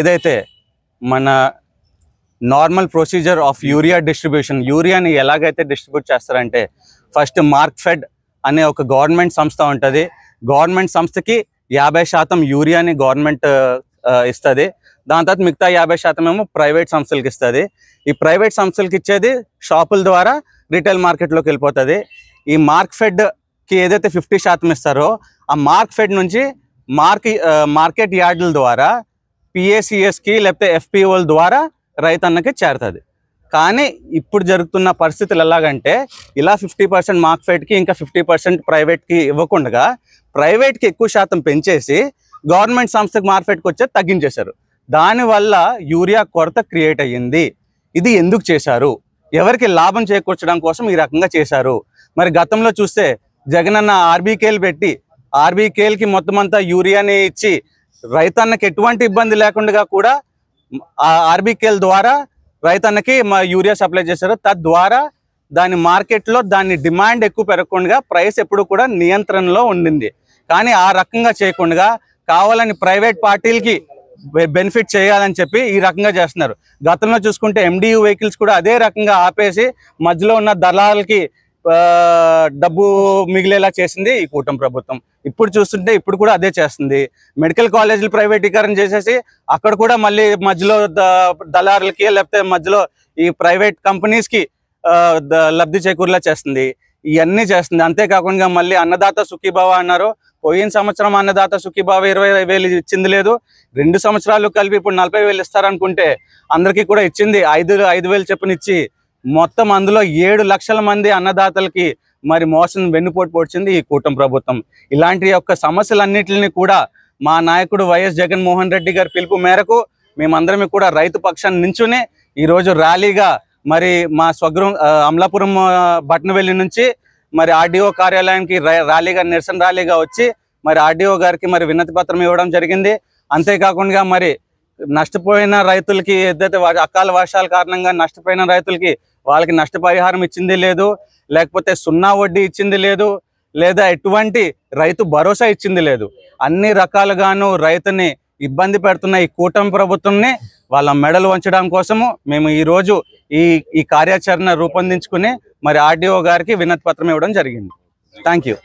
ఏదైతే మన normal procedure of urea distribution, యూరియాని ఎలాగైతే డిస్ట్రిబ్యూట్ చేస్తారంటే ఫస్ట్ మార్క్ఫెడ్ అనే ఒక గవర్నమెంట్ సంస్థ ఉంటుంది. గవర్నమెంట్ సంస్థకి 50% యూరియాని గవర్నమెంట్ ఇస్తుంది. దాని తర్వాత మిగతా 50% ఏమో ప్రైవేట్ సంస్థలకు ఇస్తుంది. ఈ ప్రైవేట్ సంస్థలకు ఇచ్చేది షాపుల ద్వారా రీటైల్ మార్కెట్లోకి వెళ్ళిపోతుంది. ఈ మార్క్ఫెడ్కి ఏదైతే 50% ఇస్తారో ఆ మార్క్ఫెడ్ నుంచి మార్కెట్ యార్డుల ద్వారా పిఏసిఎస్కి లేకపోతే ఎఫ్పిఓల ద్వారా రైతన్నకి చేరుతుంది. కానీ ఇప్పుడు జరుగుతున్న పరిస్థితులు ఎలాగంటే ఇలా 50% మార్క్ఫెడ్కి ఇంకా 50% ప్రైవేట్కి ఇవ్వకుండా ప్రైవేట్కి ఎక్కువ శాతం పెంచేసి గవర్నమెంట్ సంస్థకు మార్కెట్కి వచ్చేది తగ్గించేశారు. దానివల్ల యూరియా కొరత క్రియేట్ అయ్యింది. ఇది ఎందుకు చేశారు? ఎవరికి లాభం చేకూర్చడం కోసం ఈ రకంగా చేశారు. మరి గతంలో చూస్తే జగనన్న ఆర్బీకేలు పెట్టి ఆర్బీకేలకి మొత్తం అంతా యూరియాని ఇచ్చి రైతన్నకి ఎటువంటి ఇబ్బంది లేకుండా కూడా ఆ ఆర్బీకేల ద్వారా రైతన్నకి యూరియా సప్లై చేశారు. తద్వారా దాని మార్కెట్లో దాని డిమాండ్ ఎక్కువ పెరగకుండా ప్రైస్ ఎప్పుడు కూడా నియంత్రణలో ఉండింది. కానీ ఆ రకంగా చేయకుండా కావాలని ప్రైవేట్ పార్టీలకి బెనిఫిట్ చేయాలని చెప్పి ఈ రకంగా చేస్తున్నారు. గతంలో చూసుకుంటే ఎండియూ వెహికల్స్ కూడా అదే రకంగా ఆపేసి మధ్యలో ఉన్న దళాలకి డబ్బు మిగిలేలా చేసింది ఈ కూటమి ప్రభుత్వం. ఇప్పుడు చూస్తుంటే ఇప్పుడు కూడా అదే చేస్తుంది. మెడికల్ కాలేజీలు ప్రైవేటీకరణ చేసేసి అక్కడ కూడా మళ్ళీ మధ్యలో దళారులకి లేకపోతే మధ్యలో ఈ ప్రైవేట్ కంపెనీస్కి లబ్ధి చేకూరేలా చేస్తుంది. ఇవన్నీ చేస్తుంది. అంతేకాకుండా మళ్ళీ అన్నదాత సుఖీభావ అన్నారు. పోయిన సంవత్సరం అన్నదాత సుఖీభావ 20,000 ఇచ్చింది లేదు. 2 సంవత్సరాలు కలిపి ఇప్పుడు 40,000 ఇస్తారనుకుంటే అందరికీ కూడా ఇచ్చింది 5,000 చొప్పున ఇచ్చి మొత్తం అందులో 7 లక్షల మంది అన్నదాతలకి మరి మోసం వెన్నుపోటు పొడిచింది ఈ కూటమి ప్రభుత్వం. ఇలాంటి యొక్క సమస్యలన్నింటినీ కూడా మా నాయకుడు వైఎస్ జగన్మోహన్ రెడ్డి గారి పిలుపు మేరకు మేమందరం కూడా రైతు పక్షాన్ని నించుని ఈరోజు ర్యాలీగా మరి మా స్వగృహం అమలాపురం బట్నవెల్లి నుంచి మరి ఆర్డీఓ కార్యాలయానికి ర్యాలీగా నిరసన ర్యాలీగా వచ్చి మరి ఆర్డీఓ గారికి మరి వినతి పత్రం ఇవ్వడం జరిగింది. అంతేకాకుండా మరి నష్టపోయిన రైతులకి ఏదైతే అకాల వర్షాల కారణంగా నష్టపోయిన రైతులకి వాళ్ళకి నష్టపరిహారం ఇచ్చింది లేదు, లేకపోతే 0 వడ్డీ ఇచ్చింది లేదు, లేదా ఎటువంటి రైతు భరోసా ఇచ్చింది లేదు. అన్ని రకాలుగాను రైతుని ఇబ్బంది పెడుతున్న ఈ కూటమి ప్రభుత్వంని వాళ్ళ మెడలు వంచడం కోసము మేము ఈరోజు ఈ కార్యాచరణ రూపొందించుకుని మరి ఆర్డీఓ గారికి వినతి పత్రం ఇవ్వడం జరిగింది. Thank you.